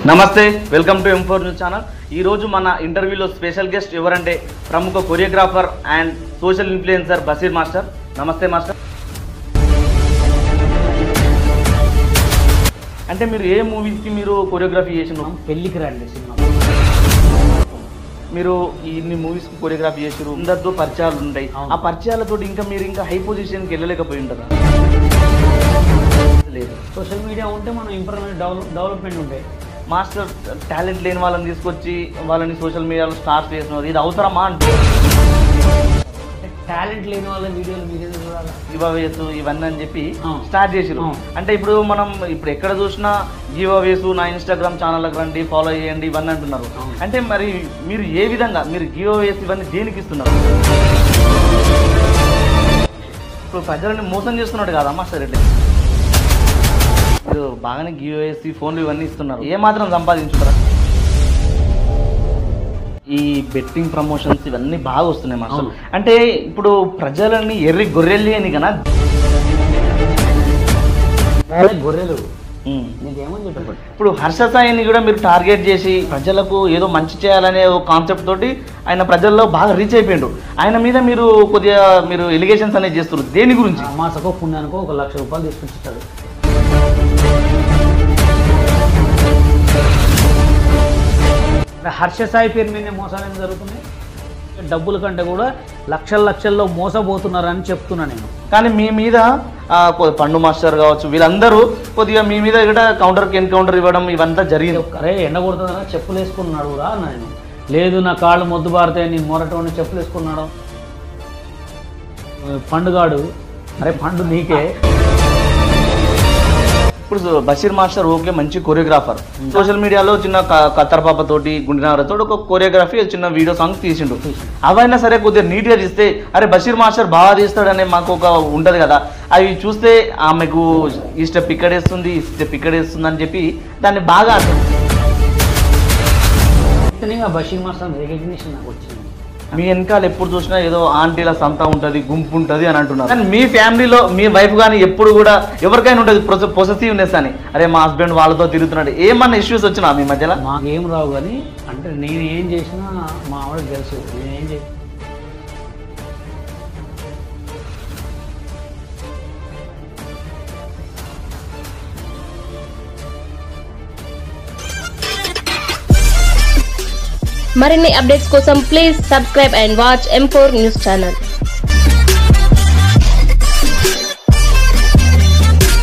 నమస్తే, welcome to M4 news channel. ఈ రోజు మన ఇంటర్వ్యూలో స్పెషల్ గెస్ట్ ఎవరంటే ప్రముఖ choreographer and social influencer Basheer master. నమస్తే మాస్టర్. అంటే మీరు ఏ మూవీస్కి మీరు కొరియోగ్రఫీ చేసినారు? పెళ్ళికి రండి సినిమా. మీరు ఇన్ని మూవీస్కి కొరియోగ్రఫీ చేసారు, అందరితో పరిచయాలు ఉంటాయి. ఆ పరిచయాలతో ఇంకా మీరు ఇంకా హై పొజిషన్కి వెళ్ళలేకపోయి ఉంటారా? లేదు, సోషల్ మీడియా ఉంటే మనం ఇంప్రూవ్మెంట్ డెవలప్మెంట్ ఉంటాయి. మాస్టర్ టాలెంట్ లేని వాళ్ళని తీసుకొచ్చి వాళ్ళని సోషల్ మీడియాలో స్టార్ట్ చేస్తున్నారు, ఇది అవసరమా అంటే? టాలెంట్ లేని వాళ్ళ వీడియోలు మీరు చూడాలి, గివ్అవేస్ ఇవన్నీ అని చెప్పి స్టార్ట్ చేసారు. అంటే ఇప్పుడు మనం ఇప్పుడు ఎక్కడ చూసినా గివ్అవేస్, నా ఇన్స్టాగ్రామ్ ఛానల్కి రండి, ఫాలో చేయండి ఇవన్నీ అంటున్నారు. అంటే మరి మీరు ఏ విధంగా మీరు గివ్అవేస్ ఇవన్నీ దేనికి ఇస్తున్నారు? ఇప్పుడు ప్రజలని మోసం చేస్తున్నాడు కదా మాస్టర్ రెడ్డి. మీరు బాగానే గివ్అవేస్ ఫోన్లు ఇవన్నీ ఇస్తున్నారు, ఏ మాత్రం సంపాదించుతారా? ఈ బెట్టింగ్ ప్రమోషన్స్ ఇవన్నీ బాగా వస్తున్నాయి మాస్టర్. అంటే ఇప్పుడు ప్రజలని ఎర్రి గొర్రెల్లి అని కదా గొర్రెలు. ఇప్పుడు హర్ష సాయిని కూడా మీరు టార్గెట్ చేసి ప్రజలకు ఏదో మంచి చేయాలనే ఒక కాన్సెప్ట్ తోటి ఆయన ప్రజల్లో బాగా రీచ్ అయిపోయిండు. ఆయన మీద మీరు కొద్దిగా మీరు ఎలిగేషన్స్ అనేది చేస్తున్నారు, దేని గురించి? మాసకో పుణ్యానికో 1 లక్ష రూపాయలు తీసుకొచ్చిస్తాడు. హర్ష సాయి పేరు మీద మోసాలు జరుగుతున్నాయి. డబ్బుల కంటే కూడా లక్షల్లో మోసపోతున్నారని చెప్తున్నా నేను. కానీ మీ మీద పండు మాస్టర్ కావచ్చు, వీళ్ళందరూ కొద్దిగా మీ మీద కూడా కౌంటర్కి ఎన్కౌంటర్ ఇవ్వడం ఇవంతా జరిగింది. అరే ఎండ కొడుతుందా చెప్పులు వేసుకున్నాడు రా నేను. లేదు నా కాళ్ళు మొద్దు బారితే నేను మొరటోని చెప్పులు వేసుకున్నాడు. పండుగాడు అరే పండు నీకే. ఇప్పుడు బషీర్ మాస్టర్ ఓకే, మంచి కొరియోగ్రాఫర్. సోషల్ మీడియాలో చిన్న కత్తరపాప తోటి గుండెనారతో ఒక కొరియోగ్రఫీ చిన్న వీడియో సాంగ్స్ తీసిండు. అవైనా సరే కొద్దిగా నీట్గా తీస్తే అరే బషీర్ మాస్టర్ బాగా తీస్తాడనే మాకు ఒక ఉంటుంది కదా, అవి చూస్తే ఆమెకు ఈ స్టెప్ ఇక్కడేస్తుంది, ఈ స్టెప్ ఇక్కడేస్తుంది అని చెప్పి దాన్ని బాగా బషీర్ మాస్టర్ రికగ్నిషన్ నాకు వచ్చింది. మీ వెనకాల ఎప్పుడు చూసినా ఏదో ఆంటీల సంత ఉంటుంది, గుంపు ఉంటుంది అని అంటున్నారు. కానీ మీ ఫ్యామిలీలో మీ వైఫ్ కానీ ఎప్పుడు కూడా ఎవరికైనా ఉంటుంది పొసెసివ్నెస్ అని, అరే మా హస్బెండ్ వాళ్ళతో తిరుగుతున్నాడు, ఏమన్నా ఇష్యూస్ వచ్చినా మీ మధ్యలో? మాకేం రావు, కానీ అంటే నేను ఏం చేసినా మా ఆవిడకి తెలుసు నేనేం చేసి. మరిన్ని అప్డేట్స్ కోసం please subscribe and watch M4 news channel.